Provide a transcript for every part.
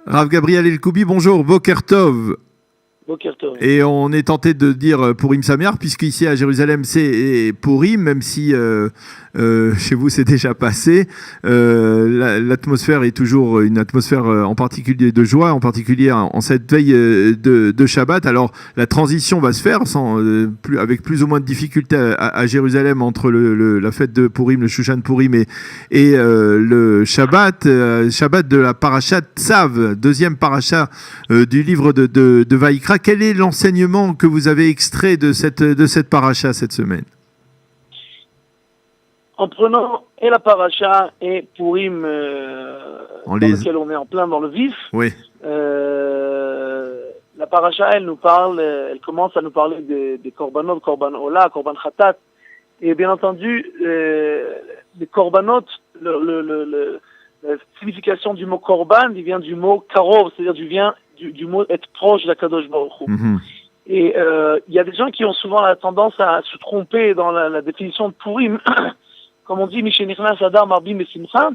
Rav Gabriel Elkoubi, bonjour, Boker Tov. Boker Tov. Et on est tenté de dire Purim Sameach, puisqu'ici à Jérusalem c'est Purim, même si chez vous c'est déjà passé. L'atmosphère est toujours une atmosphère en particulier de joie, en particulier en cette veille de Shabbat. Alors la transition va se faire avec plus ou moins de difficultés à Jérusalem entre la fête de Purim, le Shushan Purim et le Shabbat, Shabbat de la Parashat Tzav, deuxième parasha du livre de Vaïkra. Quel est l'enseignement que vous avez extrait de cette paracha cette semaine? En prenant et la paracha et Purim, dans lequel on est en plein dans le vif, oui. La paracha, elle commence à nous parler des korbanot, korban ola, korban khatat, et bien entendu, les korbanot, la signification du mot korban, il vient du mot karov, c'est-à-dire du mot être proche de la Kadosh Baruch Hu. Mm-hmm. Et il y a des gens qui ont souvent la tendance à se tromper dans la définition de Purim. Comme on dit, Mishenichnas Adar Marbim et Simcha,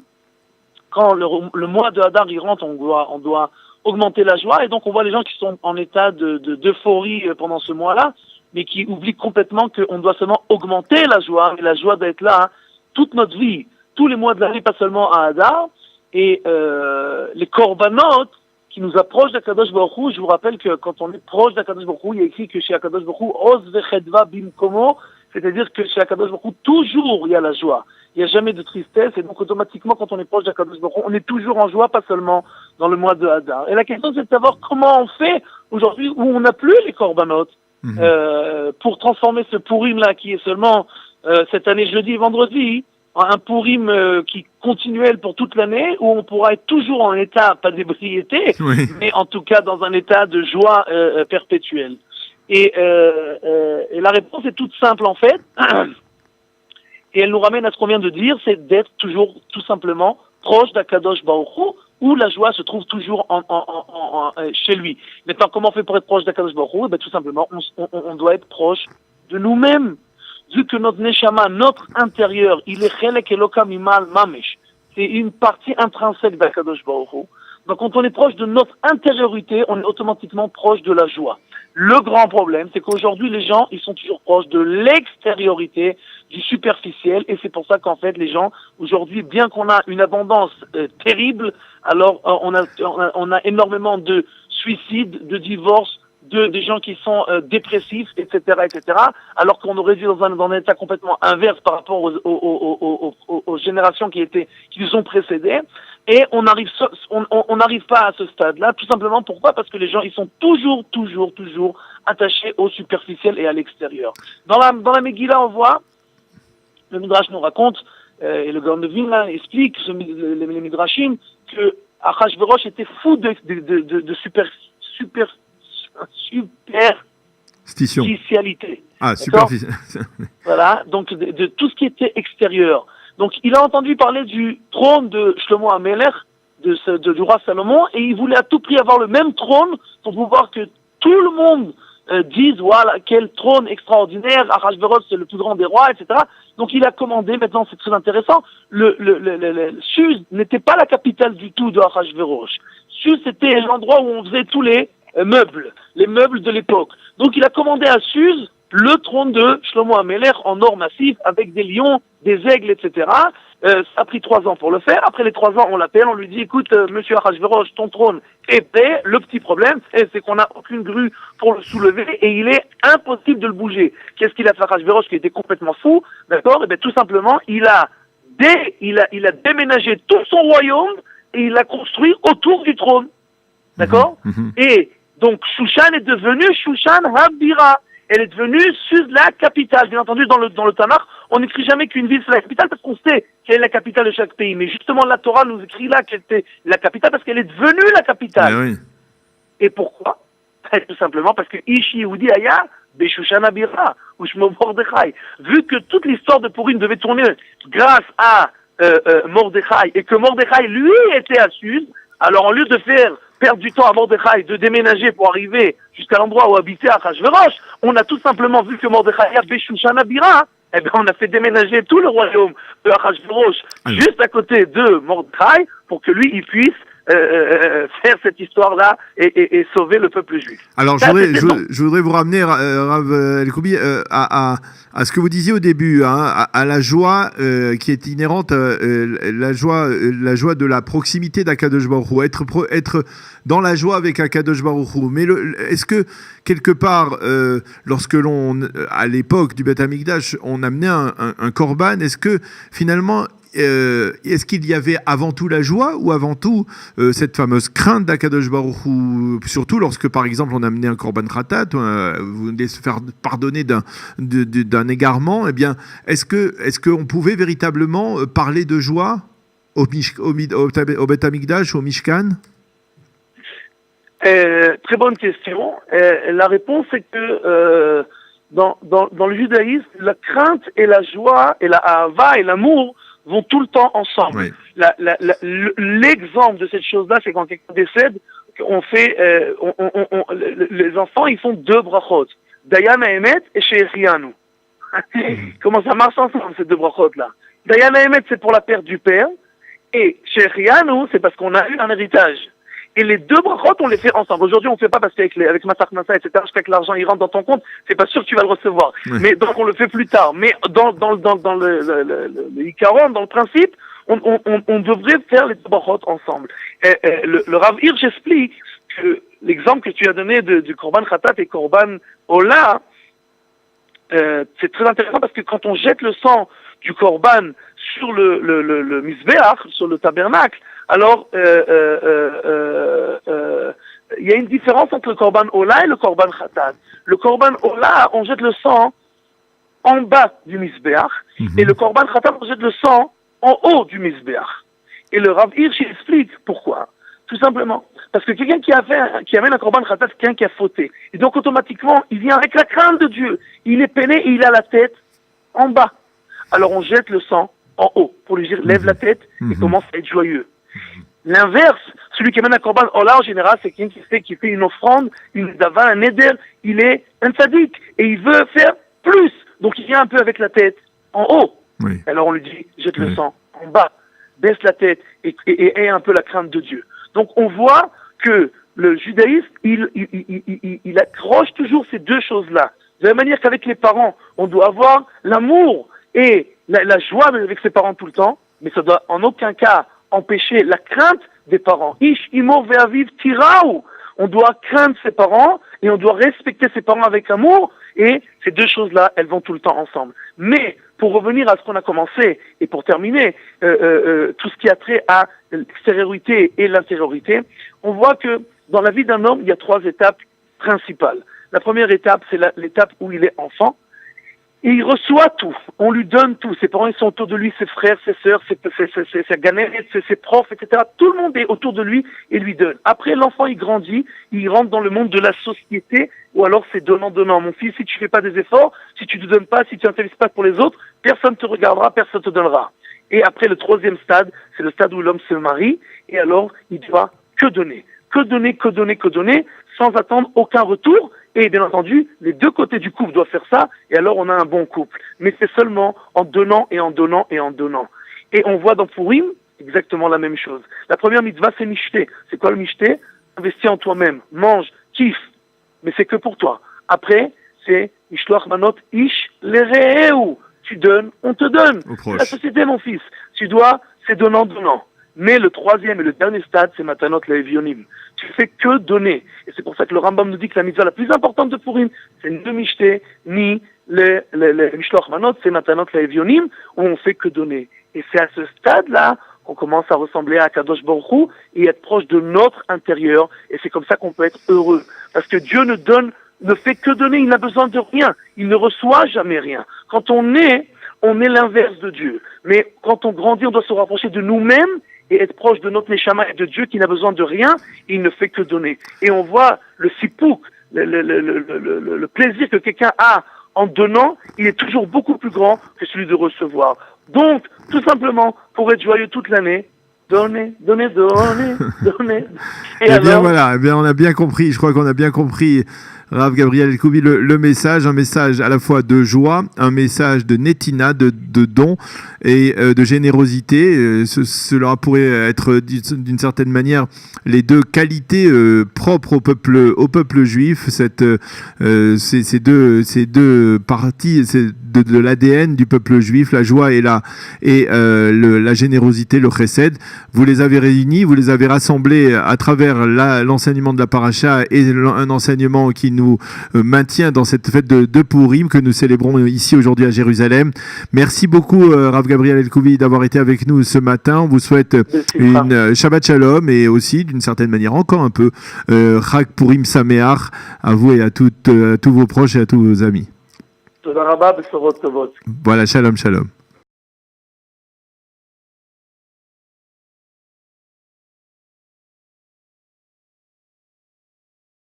quand le mois de Hadar il rentre, on doit augmenter la joie, et donc on voit les gens qui sont en état d'euphorie pendant ce mois-là, mais qui oublient complètement qu'on doit seulement augmenter la joie, mais la joie d'être là toute notre vie, tous les mois de l'année, pas seulement à Hadar. Et les korbanot qui nous approchent d'Akadosh Baruch Hu, je vous rappelle que quand on est proche d'Akadosh Baruch Hu, il y a écrit que chez Akadosh Baruch Hu, Oz vechedva bimkomo, c'est-à-dire que chez Akadosh Baruch Hu, toujours il y a la joie. Il n'y a jamais de tristesse, et donc automatiquement, quand on est proche d'Akadosh Baruch Hu, on est toujours en joie, pas seulement dans le mois de Hadar. Et la question, c'est de savoir comment on fait aujourd'hui où on n'a plus les korbanot, pour transformer ce Purim-là, qui est seulement cette année jeudi et vendredi, un Purim qui continuel pour toute l'année, où on pourra être toujours en état, pas d'ébriété, oui, mais en tout cas dans un état de joie perpétuelle. Et la réponse est toute simple en fait, et elle nous ramène à ce qu'on vient de dire, c'est d'être toujours tout simplement proche d'Akadosh Baruch Hu, où la joie se trouve toujours chez lui. Maintenant, comment on fait pour être proche d'Akadosh Baruch Hu? Tout simplement, on doit être proche de nous-mêmes. Vu que notre neshama, notre intérieur, il est chelek elokam imal mamesh, c'est une partie intrinsèque d'Akadosh Baruch Hu. Donc quand on est proche de notre intériorité, on est automatiquement proche de la joie. Le grand problème, c'est qu'aujourd'hui les gens, ils sont toujours proches de l'extériorité, du superficiel, et c'est pour ça qu'en fait les gens, aujourd'hui, bien qu'on a une abondance terrible, alors on a énormément de suicides, de divorces, des gens qui sont dépressifs, etc., alors qu'on aurait dû dans un état complètement inverse par rapport aux générations qui nous ont précédés, et on n'arrive pas à ce stade-là, tout simplement pourquoi? Parce que les gens, ils sont toujours attachés au superficiel et à l'extérieur. Dans la Megillah, on voit, le Midrash nous raconte, et le Gaon de Vilna explique, les Midrashim, que Achashverosh était fou de superficialité. Ah, superficialité. Voilà, donc de tout ce qui était extérieur. Donc il a entendu parler du trône de Shlomo HaMelech, du roi Salomon, et il voulait à tout prix avoir le même trône pour pouvoir que tout le monde dise voilà quel trône extraordinaire, Achashverosh c'est le plus grand des rois, etc. Donc il a commandé, maintenant c'est très intéressant, Suse n'était pas la capitale du tout de Achashverosh. Suse c'était l'endroit où on faisait tous les meubles de l'époque. Donc il a commandé à Suse le trône de Shlomo HaMelech en or massif avec des lions, des aigles, etc. Ça a pris 3 ans pour le faire. Après les 3 ans, on l'appelle, on lui dit écoute, monsieur Achashverosh, ton trône est prêt. Le petit problème, c'est qu'on n'a aucune grue pour le soulever et il est impossible de le bouger. Qu'est-ce qu'il a fait Achashverosh qui était complètement fou? D'accord? Et bien tout simplement, il a déménagé tout son royaume et il l'a construit autour du trône. D'accord? Et donc Shushan est devenue Shushan Habira. Elle est devenue Suse la capitale. Bien entendu, dans le Tanakh, on n'écrit jamais qu'une ville c'est la capitale parce qu'on sait quelle est la capitale de chaque pays. Mais justement, la Torah nous écrit là qu'elle était la capitale parce qu'elle est devenue la capitale. Oui. Et pourquoi? Tout simplement parce que Ishi Yehudi Aya Beshushan Habira ou Shmo Mordechai. Vu que toute l'histoire de Purim devait tourner grâce à Mordechai et que Mordechai lui était à Suse, alors au lieu de perdre du temps à Mordechai de déménager pour arriver jusqu'à l'endroit où habitait Achashverosh, on a tout simplement vu que Mordechai a Beshushan Habira, eh bien on a fait déménager tout le royaume de Achashverosh juste à côté de Mordechai pour que lui il puisse faire cette histoire-là et sauver le peuple juif. Alors, je voudrais vous ramener, Rav El-Koubi, à ce que vous disiez au début, hein, à la joie qui est inhérente, la joie de la proximité d'Akadosh Baruch Hu, être dans la joie avec Akadosh Baruch Hu. Mais est-ce que, quelque part, lorsque à l'époque du Beth Amikdash, on amenait un korban, est-ce que, finalement, est-ce qu'il y avait avant tout la joie ou avant tout cette fameuse crainte d'Akadosh Baruch Hu, surtout lorsque par exemple on amenait un korban khatat, vous voulez se faire pardonner d'un égarement, eh bien est-ce qu'on pouvait véritablement parler de joie au Beth Amikdash, au Mishkan? Très bonne question. La réponse est que dans le judaïsme, la crainte et la joie et la ahava et l'amour vont tout le temps ensemble. Oui. L'exemple de cette chose-là, c'est quand quelqu'un décède, on fait, les enfants, ils font 2 brachot. Dayan Haemet et Shechianu. Comment ça marche ensemble, ces 2 brachot-là? Dayan Haemet, c'est pour la perte du père, et Shechianu, c'est parce qu'on a eu un héritage. Et les 2 brachot, on les fait ensemble. Aujourd'hui, on ne fait pas parce qu'avec Massach Nassa, etc., jusqu'à que l'argent il rentre dans ton compte, c'est pas sûr que tu vas le recevoir. Oui. Mais donc, on le fait plus tard. Mais dans le Ikaron, dans le principe, on devrait faire les 2 brachot ensemble. Le Rav Hirsch explique que l'exemple que tu as donné du Korban Khatat et Korban Ola, c'est très intéressant parce que quand on jette le sang du Korban sur le Mizbeach, sur le tabernacle, alors, il y a une différence entre le Korban Ola et le Korban Khatat. Le Korban Ola, on jette le sang en bas du Mizbeach, et le Korban Khatat, on jette le sang en haut du Mizbeach. Et le Rav Hirsch explique pourquoi. Tout simplement. Parce que quelqu'un qui amène un Korban Khatat, c'est quelqu'un qui a fauté. Et donc, automatiquement, il vient avec la crainte de Dieu. Il est peiné et il a la tête en bas. Alors, on jette le sang en haut pour lui dire, lève la tête et commence à être joyeux. L'inverse, celui qui amène un korban ola en général, c'est quelqu'un qui fait une offrande, une dava, un éder, il est un tzaddik et il veut faire plus. Donc il vient un peu avec la tête en haut. Oui. Alors on lui dit, jette le sang en bas, baisse la tête et aie un peu la crainte de Dieu. Donc on voit que le judaïsme, il accroche toujours ces 2 choses-là. De la même manière qu'avec les parents, on doit avoir l'amour et la joie avec ses parents tout le temps, mais ça doit en aucun cas empêcher la crainte des parents. Ish imo ve'aviv tiraou. On doit craindre ses parents et on doit respecter ses parents avec amour, et ces 2 choses-là, elles vont tout le temps ensemble. Mais pour revenir à ce qu'on a commencé et pour terminer tout ce qui a trait à l'extériorité et l'intériorité, on voit que dans la vie d'un homme, il y a 3 étapes principales. La première étape, c'est l'étape où il est enfant. Et il reçoit tout, on lui donne tout. Ses parents, ils sont autour de lui, ses frères, ses sœurs, ses ganettes, ses profs, etc. Tout le monde est autour de lui et lui donne. Après, l'enfant, il grandit, il rentre dans le monde de la société, ou alors c'est donnant-donnant. Mon fils, si tu fais pas des efforts, si tu te donnes pas, si tu n'intéresses pas pour les autres, personne te regardera, personne te donnera. Et après, le 3e stade, c'est le stade où l'homme se marie, et alors, il doit que donner. Que donner, sans attendre aucun retour. Et bien entendu, les 2 côtés du couple doivent faire ça, et alors on a un bon couple. Mais c'est seulement en donnant et en donnant et en donnant. Et on voit dans Purim exactement la même chose. La première mitzvah, c'est mishté. C'est quoi le mishté? Investis en toi-même, mange, kiffe, mais c'est que pour toi. Après, c'est ishloach manot ish lerehu. Tu donnes, on te donne. C'est la société, mon fils. Tu dois, c'est donnant. Mais le 3e et le dernier stade, c'est matanot le'evionim. Tu fais que donner. Et c'est pour ça que le Rambam nous dit que la mitzvah la plus importante de Purim, c'est ni le mishté, ni le mishloach manot, c'est matanot le'evionim, où on fait que donner. Et c'est à ce stade-là qu'on commence à ressembler à Kadosh Baruch Hu et être proche de notre intérieur. Et c'est comme ça qu'on peut être heureux. Parce que Dieu ne fait que donner, il n'a besoin de rien. Il ne reçoit jamais rien. Quand on est l'inverse de Dieu. Mais quand on grandit, on doit se rapprocher de nous-mêmes et être proche de notre Neshama et de Dieu qui n'a besoin de rien, il ne fait que donner. Et on voit le sipouk, le plaisir que quelqu'un a en donnant, il est toujours beaucoup plus grand que celui de recevoir. Donc, tout simplement, pour être joyeux toute l'année, donner. Et alors... bien voilà, on a bien compris, je crois qu'on a bien compris Rav Gabriel Elkoubi, le message, un message à la fois de joie, un message de netina, de don et de générosité. Cela pourrait être d'une certaine manière les deux qualités propres au peuple juif. Ces deux parties de l'ADN du peuple juif, la joie et la générosité, le chesed. Vous les avez réunis, vous les avez rassemblés à travers l'enseignement de la paracha et un enseignement qui nous maintient dans cette fête de Purim que nous célébrons ici aujourd'hui à Jérusalem. Merci beaucoup Rav Gabriel Elkoubi d'avoir été avec nous ce matin. On vous souhaite une Shabbat Shalom et aussi d'une certaine manière encore un peu Chag Purim Sameach à vous et à tous vos proches et à tous vos amis. Voilà, shalom, shalom.